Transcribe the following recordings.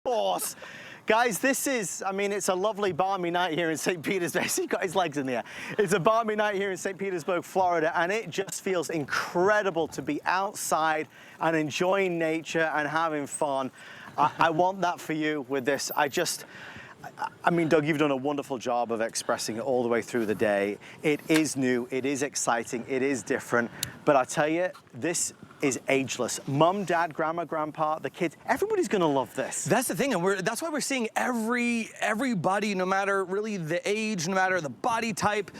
course. Guys, this is, I mean, it's a lovely balmy night here in St. Petersburg. He's got his legs in the air. It's a balmy night here in St. Petersburg, Florida, and it just feels incredible to be outside and enjoying nature and having fun. I want that for you with this. I mean, Doug, you've done a wonderful job of expressing it all the way through the day. It is new, it is exciting, it is different, but I tell you, this is ageless. Mum, dad, grandma, grandpa, the kids, everybody's gonna love this. That's the thing, and that's why we're seeing everybody, no matter really the age, no matter the body type,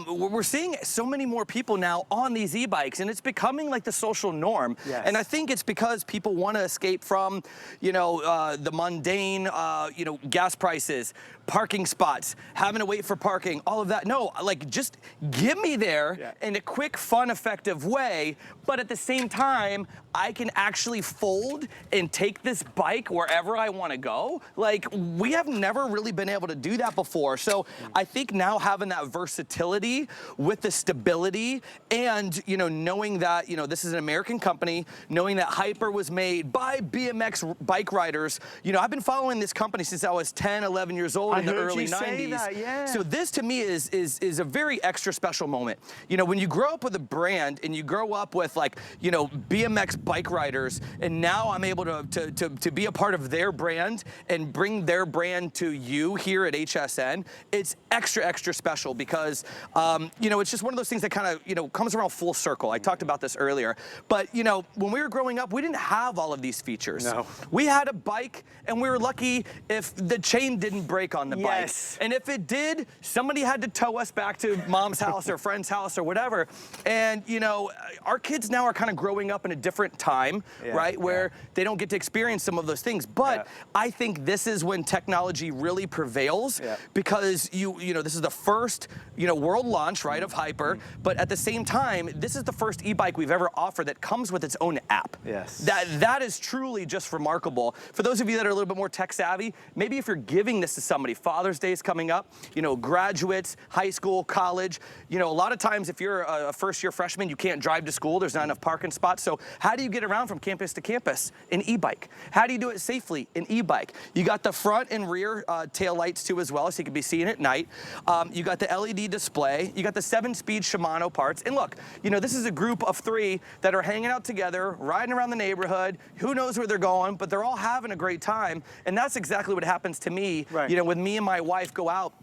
we're seeing so many more people now on these e-bikes, and it's becoming like the social norm. Yes. And I think it's because people want to escape from, you know, the mundane, you know, gas prices, parking spots, having to wait for parking, all of that. No, like, just get me there in a quick, fun, effective way, but at the same time, I can actually fold and take this bike wherever I want to go. Like, we have never really been able to do that before. So I think now having that versatility with the stability and, you know, knowing that, you know, this is an American company, knowing that Hyper was made by BMX bike riders. You know, I've been following this company since I was 10, 11 years old in the early 90s. So this to me is a very extra special moment. You know, when you grow up with a brand and you grow up with, like, you know, BMX bike riders, and now I'm able to be a part of their brand and bring their brand to you here at HSN, it's extra special because, you know, it's just one of those things that kind of, you know, comes around full circle. I talked about this earlier, but, you know, when we were growing up, we didn't have all of these features. No. We had a bike, and we were lucky if the chain didn't break on the bike. And if it did, somebody had to tow us back to mom's house or friend's house or whatever. And, you know, our kids now are kind of growing up in a different time, right, where they don't get to experience some of those things. But I think this is when technology really prevails because you know, this is the first, you know, world launch, right, of Hyper. But at the same time, this is the first e-bike we've ever offered that comes with its own app. That is truly just remarkable. For those of you that are a little bit more tech savvy, maybe if you're giving this to somebody, Father's Day is coming up, you know, graduates, high school, college, you know, a lot of times if you're a first-year freshman, you can't drive to school, there's not enough parking spots. So how do you get around from campus to campus? An e-bike. How do you do it safely? An e-bike. You got the front and rear tail lights too as well, so you can be seen at night. You got the LED display. You got the 7-speed Shimano parts. And look, you know, this is a group of 3 that are hanging out together, riding around the neighborhood. Who knows where they're going, but they're all having a great time. And that's exactly what happens to me. You know, when me and my wife go out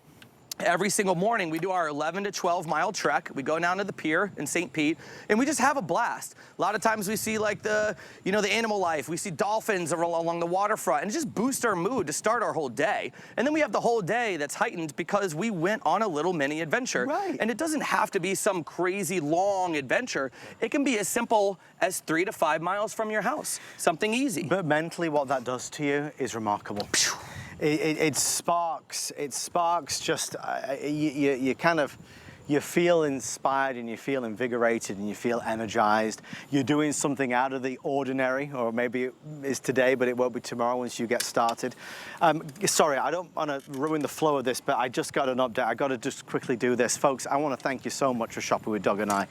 every single morning, we do our 11 to 12 mile trek. We go down to the pier in St. Pete, and we just have a blast. A lot of times we see, like, the, you know, the animal life. We see dolphins along the waterfront, and it just boosts our mood to start our whole day. And then we have the whole day that's heightened because we went on a little mini adventure. And it doesn't have to be some crazy long adventure. It can be as simple as 3 to 5 miles from your house. Something easy. But mentally, what that does to you is remarkable. It sparks just, you feel inspired and you feel invigorated and you feel energized. You're doing something out of the ordinary, or maybe it is today, but it won't be tomorrow once you get started. Sorry, I don't want to ruin the flow of this, but I just got an update. I got to just quickly do this. Folks, I want to thank you so much for shopping with Doug and I.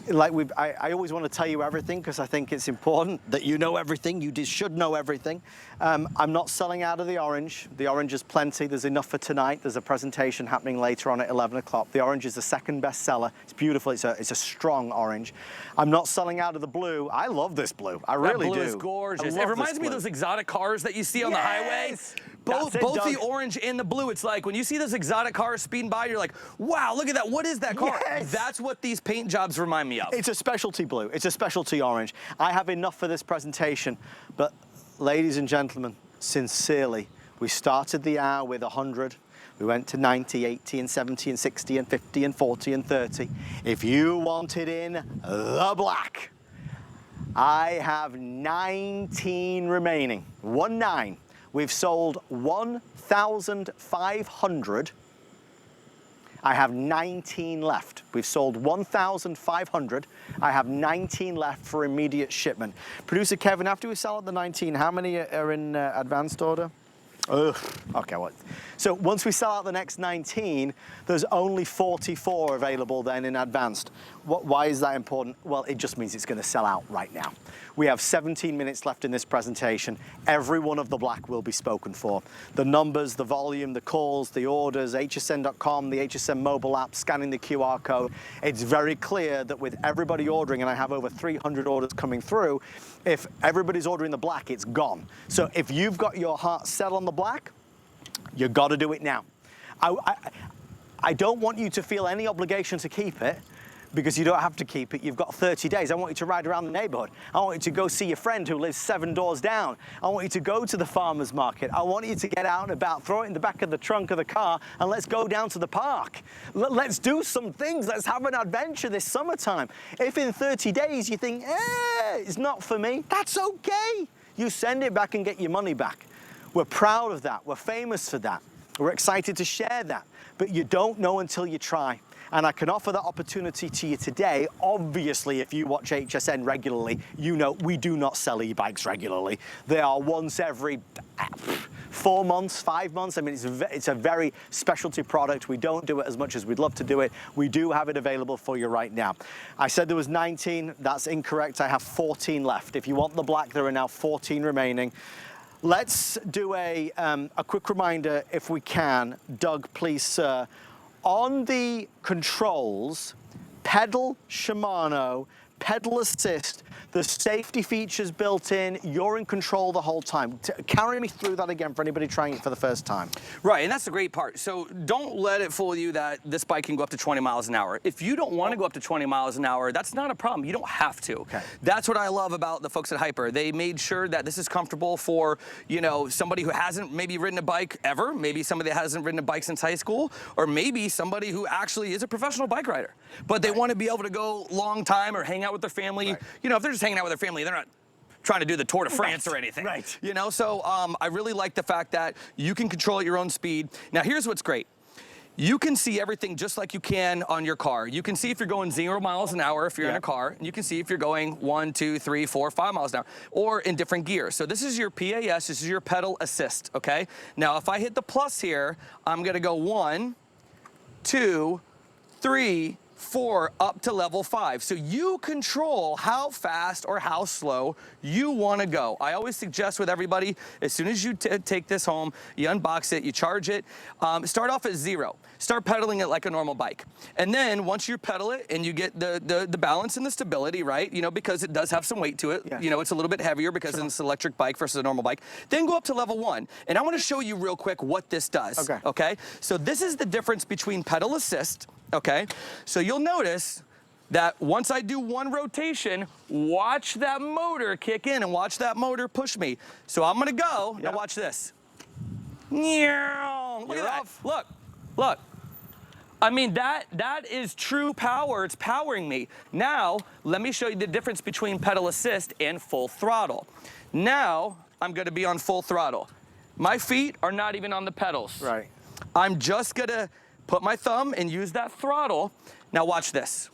Like I always want to tell you everything because I think it's important that you know everything. You just should know everything. I'm not selling out of the orange. The orange is plenty. There's enough for tonight. There's a presentation happening later on at 11 o'clock. The orange is the second best seller. It's beautiful. It's a strong orange. I'm not selling out of the blue. I love this blue. I really do. That blue is gorgeous. It reminds me of those exotic cars that you see on the highway. Both the orange and the blue, it's like when you see those exotic cars speeding by, you're like, wow, look at that. What is that car? That's what these paint jobs remind me of. It's a specialty blue. It's a specialty orange. I have enough for this presentation, but ladies and gentlemen, sincerely, we started the hour with 100. We went to 90, 80, and 70, and 60, and 50, and 40, and 30. If you want it in the black, I have 19 remaining. 19. We've sold 1,500. I have 19 left. We've sold 1,500. I have 19 left for immediate shipment. Producer Kevin, after we sell out the 19, how many are in advanced order? Ugh. Okay, well, so once we sell out the next 19, there's only 44 available then in advanced. Why is that important? Well, it just means it's going to sell out right now. We have 17 minutes left in this presentation. Every one of the black will be spoken for. The numbers, the volume, the calls, the orders, hsn.com, the HSN mobile app, scanning the QR code. It's very clear that with everybody ordering, and I have over 300 orders coming through, if everybody's ordering the black, it's gone. So if you've got your heart set on the black, you've got to do it now. I don't want you to feel any obligation to keep it, because you don't have to keep it. You've got 30 days. I want you to ride around the neighborhood. I want you to go see your friend who lives 7 doors down. I want you to go to the farmer's market. I want you to get out and about, throw it in the back of the trunk of the car, and let's go down to the park. Let's do some things. Let's have an adventure this summertime. If in 30 days you think, it's not for me, that's okay. You send it back and get your money back. We're proud of that. We're famous for that. We're excited to share that. But you don't know until you try. And I can offer that opportunity to you today. Obviously, if you watch HSN regularly, you know we do not sell e-bikes regularly. They are once every 4 months, 5 months. I mean, it's a very specialty product. We don't do it as much as we'd love to do it. We do have it available for you right now. I said there was 19. That's incorrect. I have 14 left. If you want the black, there are now 14 remaining. Let's do a quick reminder, if we can. Doug, please, sir. On the controls, pedal Shimano, pedal assist, the safety features built in, you're in control the whole time. Carry me through that again for anybody trying it for the first time. Right, and that's the great part. So don't let it fool you that this bike can go up to 20 miles an hour. If you don't want to go up to 20 miles an hour, that's not a problem. You don't have to. Okay. That's what I love about the folks at Hyper. They made sure that this is comfortable for, you know, somebody who hasn't maybe ridden a bike ever, maybe somebody that hasn't ridden a bike since high school, or maybe somebody who actually is a professional bike rider. But they want to be able to go long time or hang out with their family. Right. You know, if they're just hanging out with their family, they're not trying to do the Tour de France or anything. Right. You know, so I really like the fact that you can control at your own speed. Now, here's what's great. You can see everything just like you can on your car. You can see if you're going 0 miles an hour if you're in a car, and you can see if you're going 1, 2, 3, 4, 5 miles an hour, or in different gears. So this is your PAS, this is your pedal assist, okay? Now, if I hit the plus here, I'm gonna go 1, 2, 3, 4 up to level 5. So you control how fast or how slow you want to go. I always suggest with everybody, as soon as you take this home, you unbox it, you charge it, start off at 0. Start pedaling it like a normal bike. And then once you pedal it and you get the balance and the stability, right, you know, because it does have some weight to it, you know, it's a little bit heavier because it's an electric bike versus a normal bike, then go up to level 1. And I want to show you real quick what this does. Okay? So this is the difference between pedal assist. Okay, so you'll notice that once I do 1 rotation, watch that motor kick in and watch that motor push me. So I'm gonna go, now watch this. Look at that, look. I mean, that is true power, it's powering me. Now, let me show you the difference between pedal assist and full throttle. Now, I'm gonna be on full throttle. My feet are not even on the pedals. Right. I'm just gonna put my thumb and use that throttle. Now watch this.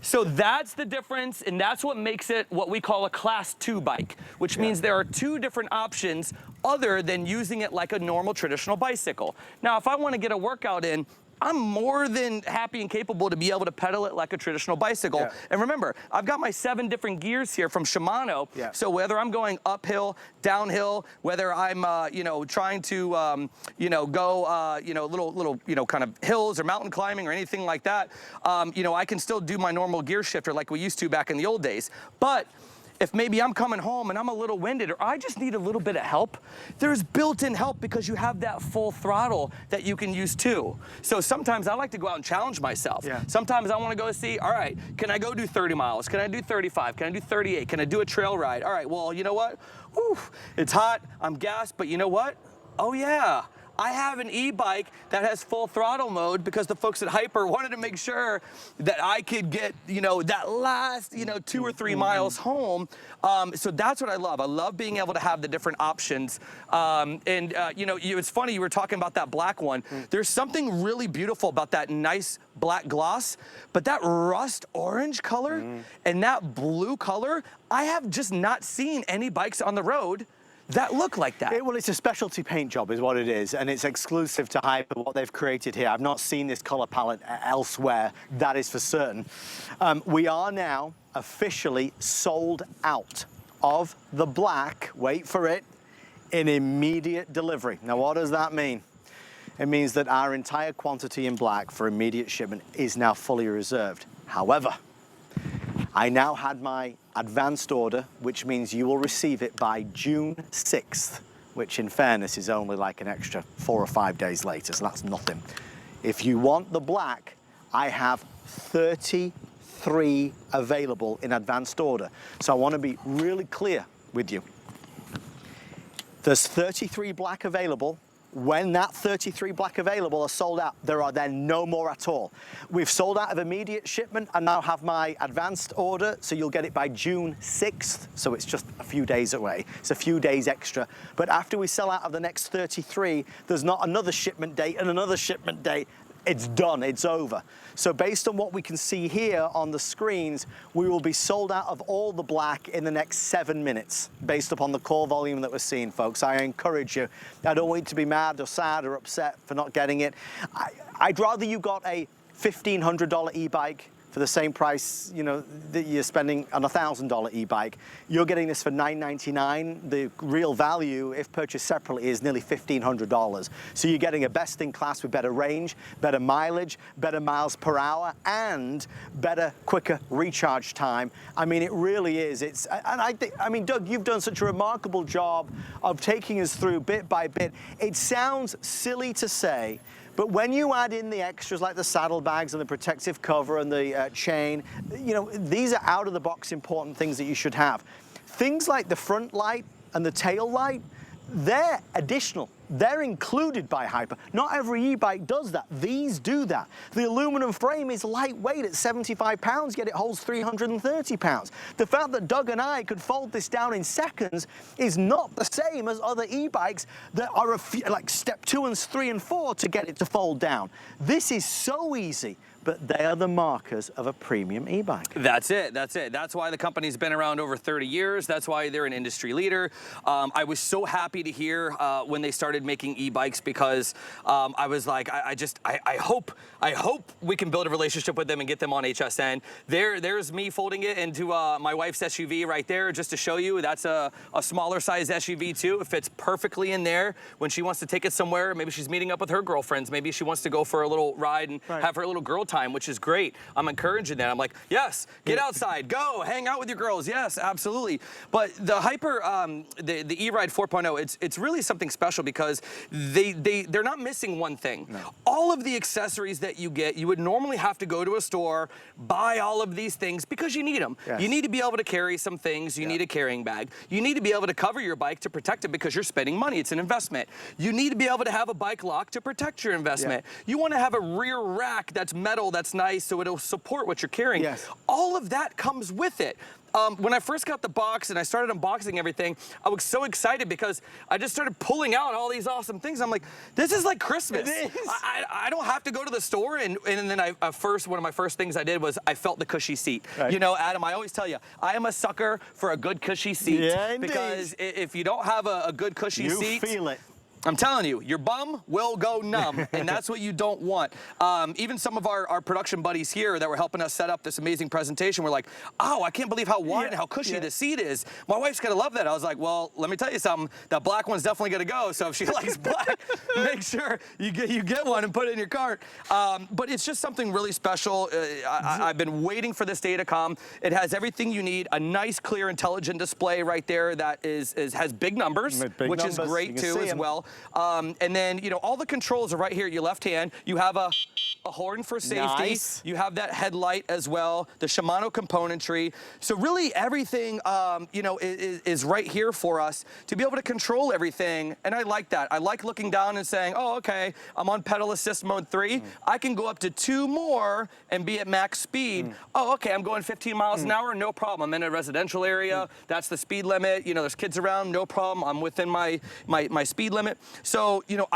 So that's the difference, and that's what makes it what we call a class 2 bike, which means there are 2 different options other than using it like a normal traditional bicycle. Now, if I want to get a workout in, I'm more than happy and capable to be able to pedal it like a traditional bicycle. And remember, I've got my 7 different gears here from Shimano. So whether I'm going uphill, downhill, whether I'm, you know, trying to, you know, go, you know, little, you know, kind of hills or mountain climbing or anything like that, you know, I can still do my normal gear shifter like we used to back in the old days. But if maybe I'm coming home and I'm a little winded or I just need a little bit of help, there's built-in help because you have that full throttle that you can use too. So sometimes I like to go out and challenge myself. Sometimes I want to go see, all right, can I go do 30 miles? Can I do 35? Can I do 38? Can I do a trail ride? All right, well, you know what? Whew, it's hot, I'm gassed, but you know what? Oh yeah, I have an e-bike that has full throttle mode because the folks at Hyper wanted to make sure that I could get, you know, that last, you know, 2 or 3 miles home. So that's what I love. I love being able to have the different options. You know, it's funny, you were talking about that black one. There's something really beautiful about that nice black gloss, but that rust orange color and that blue color, I have just not seen any bikes on the road that look like that. Well, it's a specialty paint job is what it is, and it's exclusive to Hyper, what they've created here. I've not seen this color palette elsewhere, that is for certain. We are now officially sold out of the black, wait for it, in immediate delivery. Now, what does that mean? It means that our entire quantity in black for immediate shipment is now fully reserved. However, I now had my advanced order, which means you will receive it by June 6th, which in fairness is only like an extra 4 or 5 days later, so that's nothing. If you want the black, I have 33 available in advanced order. So I want to be really clear with you. There's 33 black available. When that 33 black available are sold out, there are then no more at all. We've sold out of immediate shipment. I now have my advanced order, so you'll get it by June 6th. So it's just a few days away. It's a few days extra. But after we sell out of the next 33, there's not another shipment date and another shipment date. It's done, it's over. So based on what we can see here on the screens, we will be sold out of all the black in the next 7 minutes, based upon the call volume that we're seeing, folks. I encourage you. I don't want you to be mad or sad or upset for not getting it. I'd rather you got a $1,500 e-bike for the same price, you know, that you're spending on a $1,000 e-bike. You're getting this for $999. The real value, if purchased separately, is nearly $1,500. So you're getting a best in class with better range, better mileage, better miles per hour, and better, quicker recharge time. I mean, it really is. I mean, Doug, you've done such a remarkable job of taking us through bit by bit. It sounds silly to say, but when you add in the extras like the saddlebags and the protective cover and the chain, you know, these are out-of-the-box important things that you should have. Things like the front light and the tail light, they're additional. They're included by Hyper. Not every e-bike does that. These do that. The aluminum frame is lightweight at 75 pounds, yet it holds 330 pounds. The fact that Doug and I could fold this down in seconds is not the same as other e-bikes that are like step 2 and 3 and 4 to get it to fold down. This is so easy. But they are the markers of a premium e-bike. That's it, that's it. That's why the company's been around over 30 years. That's why they're an industry leader. I was so happy to hear when they started making e-bikes, because I was like, I hope we can build a relationship with them and get them on HSN. There's me folding it into my wife's SUV right there, just to show you. That's a smaller size SUV too. It fits perfectly in there when she wants to take it somewhere. Maybe she's meeting up with her girlfriends. Maybe she wants to go for a little ride and have her little girl time, which is great. I'm encouraging that. I'm like, yes, get outside, go, hang out with your girls. Yes, absolutely. But the Hyper, the E-Ride 4.0, it's really something special because they're not missing one thing. No. All of the accessories that you get, you would normally have to go to a store, buy all of these things because you need them. Yes. You need to be able to carry some things. You need a carrying bag. You need to be able to cover your bike to protect it because you're spending money. It's an investment. You need to be able to have a bike lock to protect your investment. You want to have a rear rack that's metal, that's nice, so it'll support what you're carrying. Yes. All of that comes with it. When I first got the box and I started unboxing everything, I was so excited because I just started pulling out all these awesome things. I'm like, this is like Christmas. It is. I don't have to go to the store. And then one of my first things I did was I felt the cushy seat. Right. You know, Adam, I always tell you, I am a sucker for a good cushy seat. Yeah, because if you don't have a good cushy seat, you feel it. I'm telling you, your bum will go numb, and that's what you don't want. Even some of our production buddies here that were helping us set up this amazing presentation were like, oh, I can't believe how wide and how cushy the seat is. My wife's gonna love that. I was like, well, let me tell you something. That black one's definitely gonna go, so if she likes black, make sure you get one and put it in your cart. But it's just something really special. I've been waiting for this day to come. It has everything you need, a nice, clear, intelligent display right there that has big numbers, which is great too as well. And then, you know, all the controls are right here at your left hand. You have a horn for safety. Nice. You have that headlight as well, the Shimano componentry. So really everything, you know, is right here for us to be able to control everything. And I like that. I like looking down and saying, oh, okay, I'm on pedal assist mode 3. I can go up to 2 more and be at max speed. Oh, okay, I'm going 15 miles an hour, no problem. I'm in a residential area. That's the speed limit. You know, there's kids around, no problem. I'm within my speed limit. So, you know,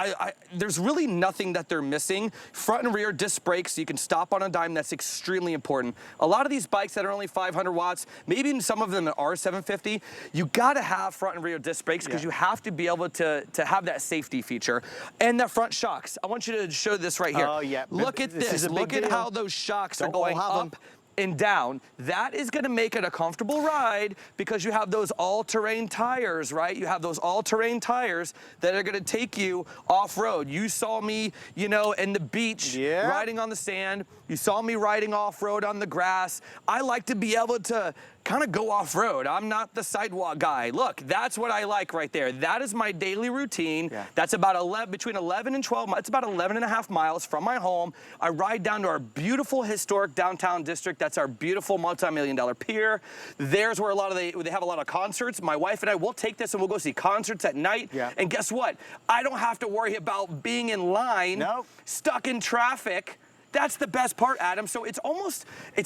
there's really nothing that they're missing. Front and rear disc brakes, so you can stop on a dime. That's extremely important. A lot of these bikes that are only 500 watts, maybe in some of them are 750, you gotta have front and rear disc brakes because you have to be able to have that safety feature. And the front shocks. I want you to show this right here. Oh, yeah. Look at this. Look at how those shocks are going up and down. That is gonna make it a comfortable ride because you have those all-terrain tires, right? You have those all-terrain tires that are gonna take you off-road. You saw me, you know, in the beach, riding on the sand. You saw me riding off-road on the grass. I like to be able to kind of go off-road. I'm not the sidewalk guy. Look, that's what I like right there. That is my daily routine. That's about between 11 and 12 miles. It's about 11 and a half miles from my home. I ride down to our beautiful historic downtown district. That's our beautiful multi-million-dollar pier. There's where they have a lot of concerts. My wife and I will take this and we'll go see concerts at night. And guess what? I don't have to worry about being in line, stuck in traffic. That's the best part, Adam. So it's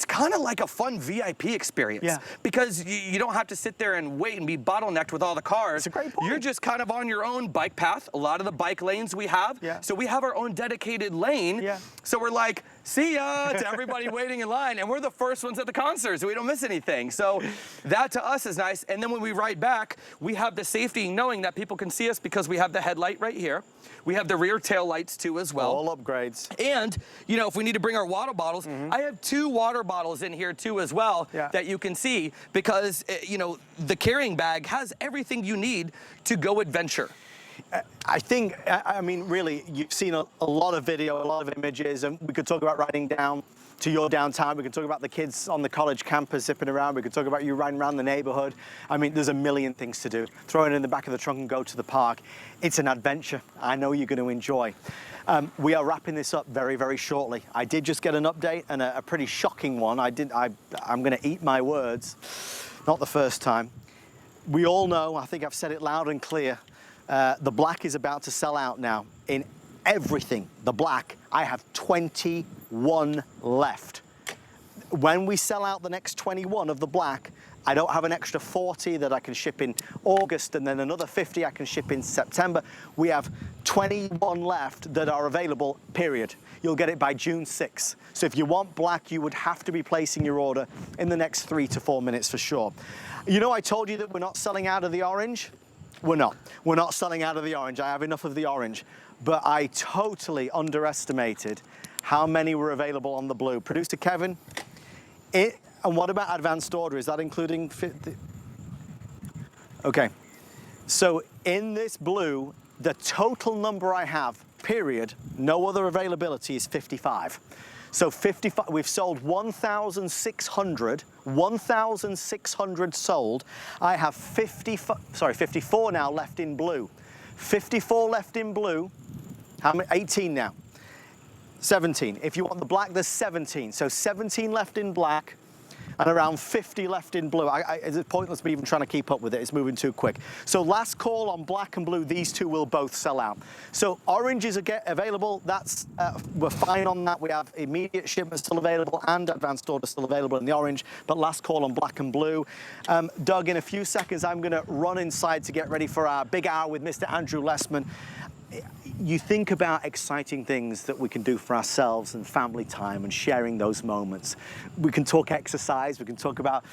kind of like a fun VIP experience because you don't have to sit there and wait and be bottlenecked with all the cars. It's a great point. You're just kind of on your own bike path. A lot of the bike lanes we have. So we have our own dedicated lane. So we're like, see ya to everybody waiting in line. And we're the first ones at the concert, so we don't miss anything. So that to us is nice. And then when we ride back, we have the safety knowing that people can see us because we have the headlight right here. We have the rear tail lights too as well. All upgrades. And, you know, if we need to bring our water bottles, I have 2 water bottles in here too as well that you can see because, you know, the carrying bag has everything you need to go adventure. I mean, really, you've seen a lot of video, a lot of images, and we could talk about riding down to your downtown. We could talk about the kids on the college campus zipping around. We could talk about you riding around the neighborhood. I mean, there's a million things to do. Throw it in the back of the trunk and go to the park. It's an adventure I know you're going to enjoy. We are wrapping this up very, very shortly. I did just get an update and a pretty shocking one. I'm going to eat my words. Not the first time. We all know, I think I've said it loud and clear, the black is about to sell out now. In everything, the black, I have 21 left. When we sell out the next 21 of the black, I don't have an extra 40 that I can ship in August and then another 50 I can ship in September. We have 21 left that are available, period. You'll get it by June 6th. So if you want black, you would have to be placing your order in the next 3 to 4 minutes for sure. You know, I told you that we're not selling out of the orange. We're not. We're not selling out of the orange. I have enough of the orange. But I totally underestimated how many were available on the blue. Producer Kevin, and what about advanced order? Is that including 50? Okay. So in this blue, the total number I have, period, no other availability, is 55. So 55, we've sold 1,600 sold. I have 54 now left in blue. 54 left in blue. How many? 18 now. 17. If you want the black, there's 17. So 17 left in black and around 50 left in blue. It's pointless me even trying to keep up with it. It's moving too quick. So last call on black and blue. These two will both sell out. So orange is available. That's we're fine on that. We have immediate shipment still available and advanced order still available in the orange. But last call on black and blue. Doug, in a few seconds, I'm going to run inside to get ready for our big hour with Mr. Andrew Lessman. You think about exciting things that we can do for ourselves and family time and sharing those moments. We can talk exercise, we can talk about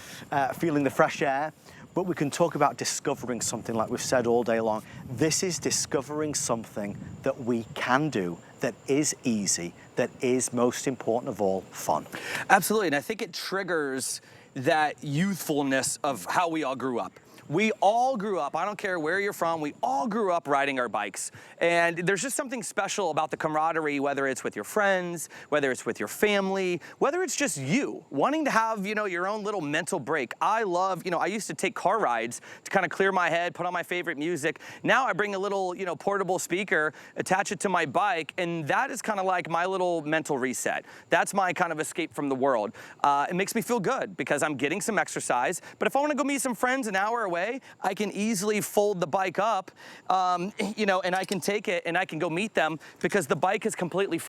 feeling the fresh air, but we can talk about discovering something like we've said all day long. This is discovering something that we can do that is easy, that is most important of all, fun. Absolutely, and I think it triggers that youthfulness of how we all grew up. we all grew up, I don't care where you're from, we all grew up riding our bikes. And there's just something special about the camaraderie, whether it's with your friends, whether it's with your family, whether it's just you wanting to have, you know, your own little mental break. I love, you know, I used to take car rides to kind of clear my head, put on my favorite music. Now I bring a little, you know, portable speaker, attach it to my bike, and that is kind of like my little mental reset. That's my kind of escape from the world. It makes me feel good because I'm getting some exercise, but if I want to go meet some friends an hour away, I can easily fold the bike up, you know, and I can take it and I can go meet them because the bike is completely